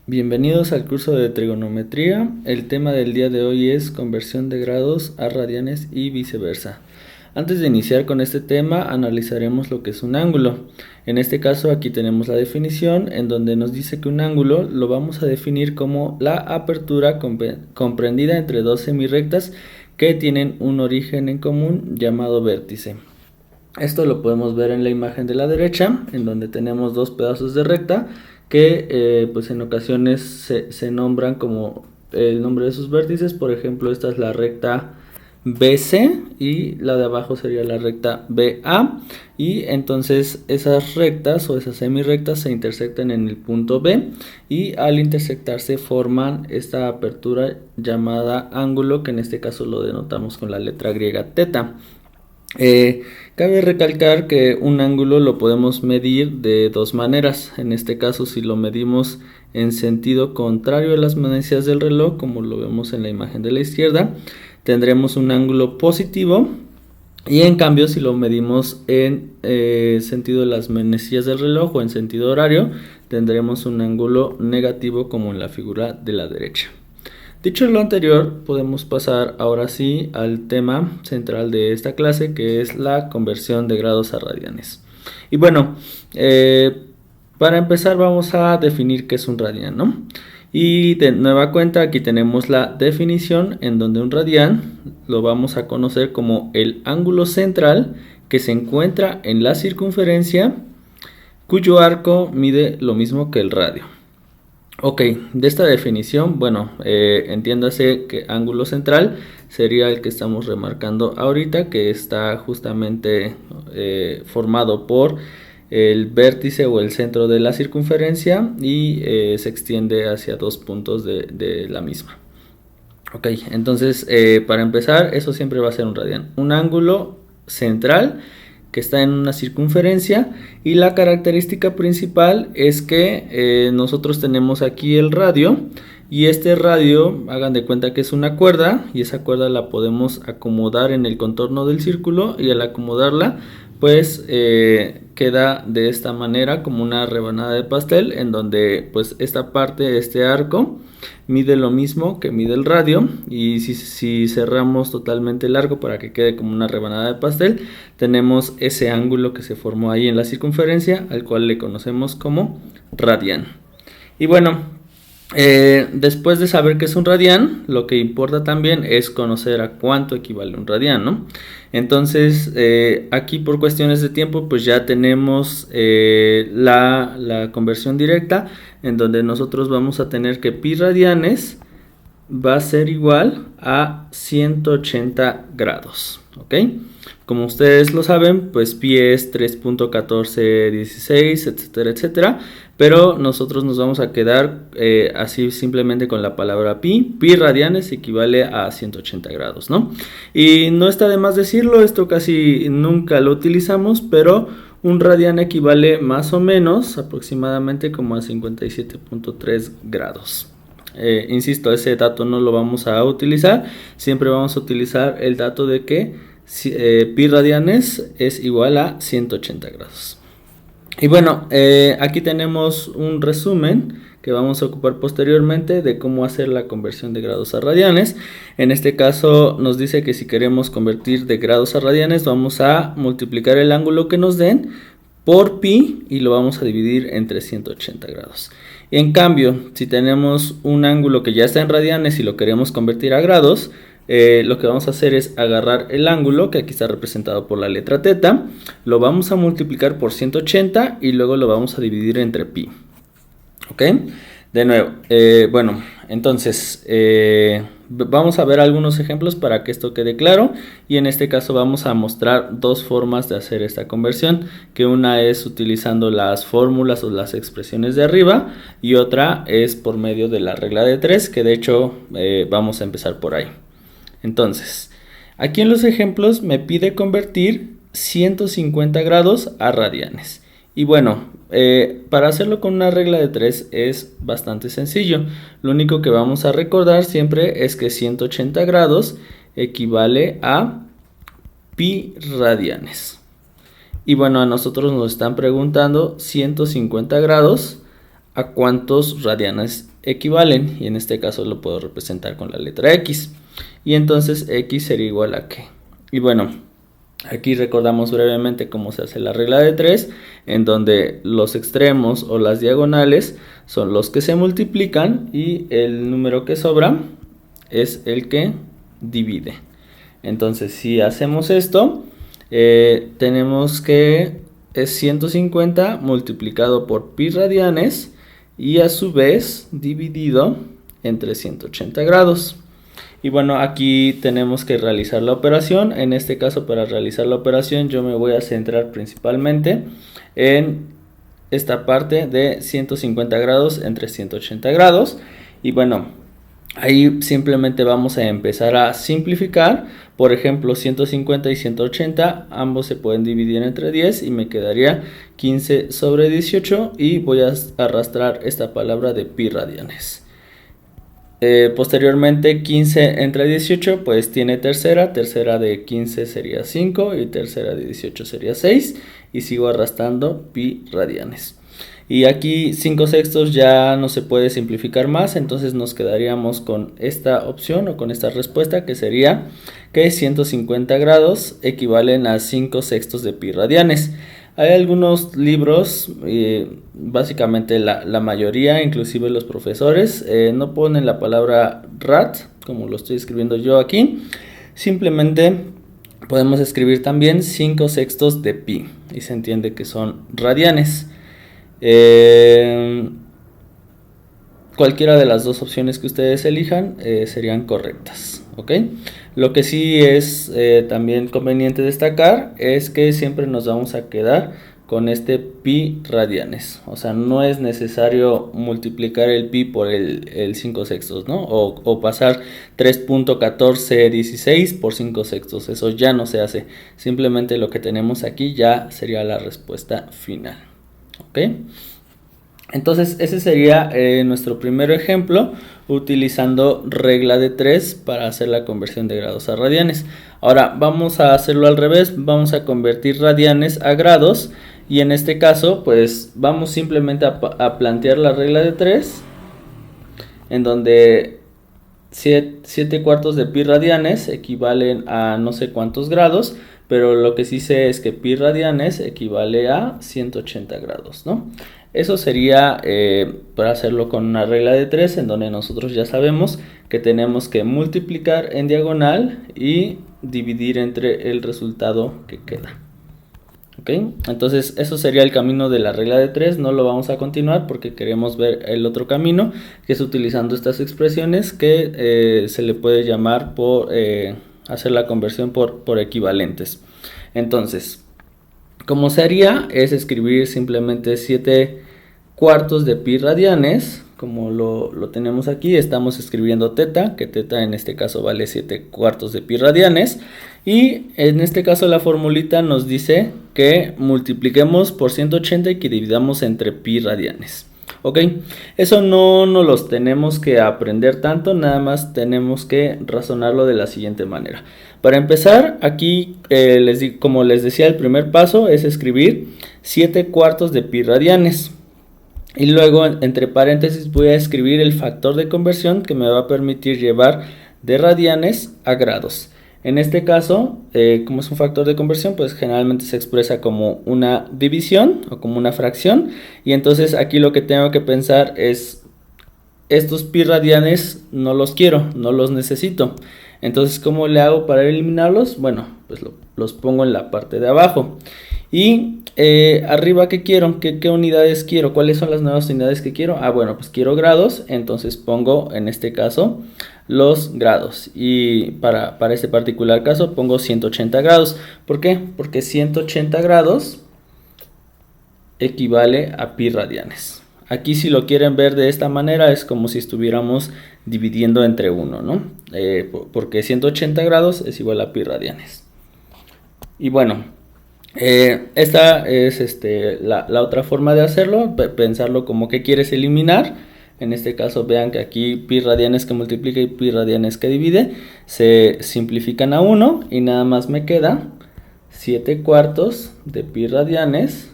Bienvenidos al curso de trigonometría. El tema del día de hoy es conversión de grados a radianes y viceversa. Antes de iniciar con este tema, analizaremos lo que es un ángulo. En este caso aquí tenemos la definición en donde nos dice que un ángulo lo vamos a definir como la apertura comprendida entre dos semirrectas que tienen un origen en común llamado vértice. Esto lo podemos ver en la imagen de la derecha, en donde tenemos dos pedazos de recta que pues en ocasiones se nombran como el nombre de sus vértices. Por ejemplo, esta es la recta BC y la de abajo sería la recta BA, y entonces esas rectas o esas semirrectas se intersectan en el punto B y al intersectarse forman esta apertura llamada ángulo, que en este caso lo denotamos con la letra griega teta. Cabe recalcar que un ángulo lo podemos medir de dos maneras. En este caso, si lo medimos en sentido contrario a las manecillas del reloj, como lo vemos en la imagen de la izquierda, tendremos un ángulo positivo, y en cambio si lo medimos en sentido de las manecillas del reloj o en sentido horario, tendremos un ángulo negativo, como en la figura de la derecha. Dicho lo anterior, podemos pasar ahora sí al tema central de esta clase, que es la conversión de grados a radianes. Y bueno, para empezar vamos a definir qué es un radián, ¿no? Y de nueva cuenta aquí tenemos la definición, en donde un radián lo vamos a conocer como el ángulo central que se encuentra en la circunferencia cuyo arco mide lo mismo que el radio. Ok, de esta definición, bueno, entiéndase que ángulo central sería el que estamos remarcando ahorita, que está justamente formado por el vértice o el centro de la circunferencia y se extiende hacia dos puntos de la misma. Ok, entonces para empezar, eso siempre va a ser un radián, un ángulo central que está en una circunferencia, y la característica principal es que nosotros tenemos aquí el radio, y este radio, hagan de cuenta que es una cuerda, y esa cuerda la podemos acomodar en el contorno del círculo, y al acomodarla pues queda de esta manera como una rebanada de pastel, en donde pues esta parte, este arco, mide lo mismo que mide el radio, y si cerramos totalmente el arco para que quede como una rebanada de pastel, tenemos ese ángulo que se formó ahí en la circunferencia, al cual le conocemos como radián. Y bueno, después de saber qué es un radián, lo que importa también es conocer a cuánto equivale un radián, ¿no? Entonces, aquí por cuestiones de tiempo, pues ya tenemos la conversión directa, en donde nosotros vamos a tener que pi radianes va a ser igual a 180 grados, ¿ok? Como ustedes lo saben, pues pi es 3.1416, etcétera, etcétera, pero nosotros nos vamos a quedar así simplemente con la palabra pi. Pi radianes equivale a 180 grados, ¿no? Y no está de más decirlo, esto casi nunca lo utilizamos, pero un radián equivale más o menos aproximadamente como a 57.3 grados. Insisto, ese dato no lo vamos a utilizar, siempre vamos a utilizar el dato de que pi radianes es igual a 180 grados. Y bueno, aquí tenemos un resumen que vamos a ocupar posteriormente de cómo hacer la conversión de grados a radianes. En este caso nos dice que si queremos convertir de grados a radianes, vamos a multiplicar el ángulo que nos den por pi y lo vamos a dividir entre 180 grados. En cambio, si tenemos un ángulo que ya está en radianes y lo queremos convertir a grados, lo que vamos a hacer es agarrar el ángulo, que aquí está representado por la letra teta, lo vamos a multiplicar por 180 y luego lo vamos a dividir entre pi. ¿Ok? De nuevo, bueno, entonces vamos a ver algunos ejemplos para que esto quede claro, y en este caso vamos a mostrar dos formas de hacer esta conversión, que una es utilizando las fórmulas o las expresiones de arriba, y otra es por medio de la regla de 3, que de hecho vamos a empezar por ahí. Entonces, aquí en los ejemplos me pide convertir 150 grados a radianes. Y bueno, para hacerlo con una regla de 3 es bastante sencillo. Lo único que vamos a recordar siempre es que 180 grados equivale a pi radianes. Y bueno, a nosotros nos están preguntando 150 grados a cuántos radianes equivalen, y en este caso lo puedo representar con la letra X, y entonces X sería igual a ¿qué? Y bueno, aquí recordamos brevemente cómo se hace la regla de 3, en donde los extremos o las diagonales son los que se multiplican y el número que sobra es el que divide. Entonces, si hacemos esto, tenemos que es 150 multiplicado por pi radianes y a su vez dividido entre 180 grados. Y bueno, aquí tenemos que realizar la operación. En este caso, para realizar la operación, yo me voy a centrar principalmente en esta parte de 150 grados entre 180 grados. Y bueno, ahí simplemente vamos a empezar a simplificar. Por ejemplo, 150 y 180, ambos se pueden dividir entre 10 y me quedaría 15 sobre 18 y voy a arrastrar esta palabra de pi radianes. Posteriormente 15 entre 18 pues tiene tercera de 15 sería 5 y tercera de 18 sería 6 y sigo arrastrando pi radianes. Y aquí 5 sextos ya no se puede simplificar más, entonces nos quedaríamos con esta opción o con esta respuesta que sería que 150 grados equivalen a 5 sextos de pi radianes. Hay algunos libros, básicamente la mayoría, inclusive los profesores, no ponen la palabra rad, como lo estoy escribiendo yo aquí. Simplemente podemos escribir también 5 sextos de pi, y se entiende que son radianes. Cualquiera de las dos opciones que ustedes elijan serían correctas, ¿ok? Lo que sí es también conveniente destacar es que siempre nos vamos a quedar con este pi radianes. O sea, no es necesario multiplicar el pi por el 5 sextos, ¿no? O pasar 3.1416 por 5 sextos. Eso ya no se hace. Simplemente lo que tenemos aquí ya sería la respuesta final, ¿ok? Entonces ese sería nuestro primer ejemplo utilizando regla de 3 para hacer la conversión de grados a radianes. Ahora vamos a hacerlo al revés, vamos a convertir radianes a grados y en este caso pues vamos simplemente a plantear la regla de 3 en donde 7 cuartos de pi radianes equivalen a no sé cuántos grados, pero lo que sí sé es que pi radianes equivale a 180 grados, ¿no? Eso sería para hacerlo con una regla de 3 en donde nosotros ya sabemos que tenemos que multiplicar en diagonal y dividir entre el resultado que queda. ¿Ok? Entonces eso sería el camino de la regla de 3, no lo vamos a continuar porque queremos ver el otro camino que es utilizando estas expresiones que se le puede llamar por hacer la conversión por equivalentes. Entonces, como se haría es escribir simplemente 7 cuartos de pi radianes, como lo tenemos aquí, estamos escribiendo teta, que teta en este caso vale 7 cuartos de pi radianes, y en este caso la formulita nos dice que multipliquemos por 180 y que dividamos entre pi radianes. Ok, eso no nos los tenemos que aprender tanto, nada más tenemos que razonarlo de la siguiente manera. Para empezar, aquí como les decía, el primer paso es escribir 7 cuartos de pi radianes. Y luego entre paréntesis voy a escribir el factor de conversión que me va a permitir llevar de radianes a grados. En este caso, como es un factor de conversión, pues generalmente se expresa como una división o como una fracción. Y entonces aquí lo que tengo que pensar es, estos pi radianes no los quiero, no los necesito. Entonces, ¿cómo le hago para eliminarlos? Bueno, pues los pongo en la parte de abajo. Y arriba, ¿qué quiero? ¿Qué unidades quiero? ¿Cuáles son las nuevas unidades que quiero? Bueno, pues quiero grados, entonces pongo en este caso los grados. Y para este particular caso pongo 180 grados. ¿Por qué? Porque 180 grados equivale a pi radianes. Aquí si lo quieren ver de esta manera es como si estuviéramos dividiendo entre 1, ¿no? Porque 180 grados es igual a pi radianes. Y bueno, esta es la otra forma de hacerlo, pensarlo como que quieres eliminar. En este caso vean que aquí pi radianes que multiplica y pi radianes que divide se simplifican a 1 y nada más me queda 7 cuartos de pi radianes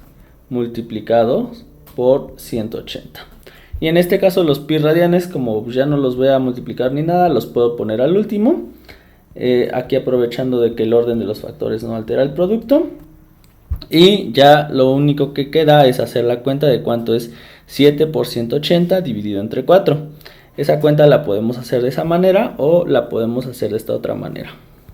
multiplicados por 180. Y en este caso los pi radianes, como ya no los voy a multiplicar ni nada, los puedo poner al último. Aquí aprovechando de que el orden de los factores no altera el producto. Y ya lo único que queda es hacer la cuenta de cuánto es 7 por 180 dividido entre 4. Esa cuenta la podemos hacer de esa manera o la podemos hacer de esta otra manera.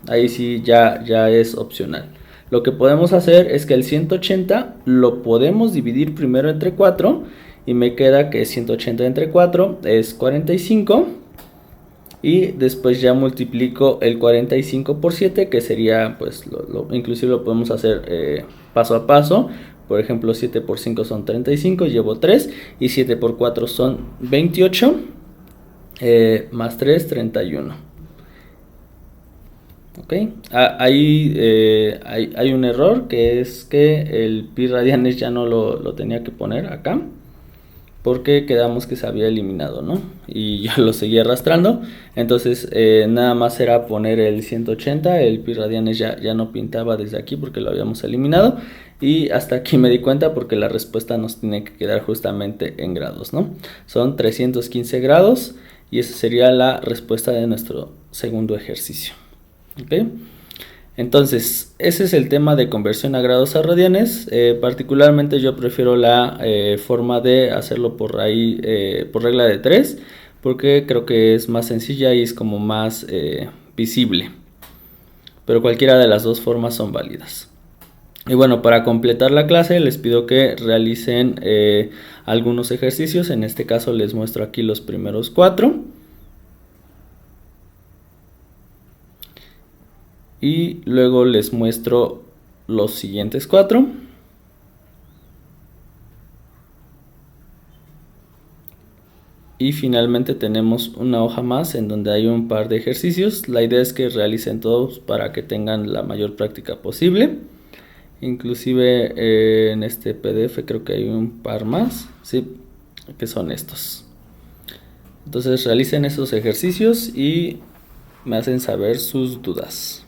Ahí sí ya es opcional. Lo que podemos hacer es que el 180 lo podemos dividir primero entre 4 y me queda que 180 entre 4 es 45 y después ya multiplico el 45 por 7, que sería, pues, inclusive lo podemos hacer paso a paso. Por ejemplo, 7 por 5 son 35, llevo 3, y 7 por 4 son 28, más 3, 31. Ok, hay un error, que es que el pi radianes ya no lo tenía que poner acá, porque quedamos que se había eliminado, ¿no? Y yo lo seguí arrastrando. Entonces nada más era poner el 180, el pi radianes ya no pintaba desde aquí porque lo habíamos eliminado. Y hasta aquí me di cuenta porque la respuesta nos tiene que quedar justamente en grados, ¿no? Son 315 grados y esa sería la respuesta de nuestro segundo ejercicio. ¿Ok? Entonces, ese es el tema de conversión a grados a radianes. Particularmente yo prefiero la forma de hacerlo por regla de 3, porque creo que es más sencilla y es como más visible. Pero cualquiera de las dos formas son válidas. Y bueno, para completar la clase les pido que realicen algunos ejercicios. En este caso les muestro aquí los primeros 4. Y luego les muestro los siguientes 4. Y finalmente tenemos una hoja más en donde hay un par de ejercicios. La idea es que realicen todos para que tengan la mayor práctica posible. Inclusive en este PDF creo que hay un par más, sí, que son estos. Entonces realicen esos ejercicios y me hacen saber sus dudas.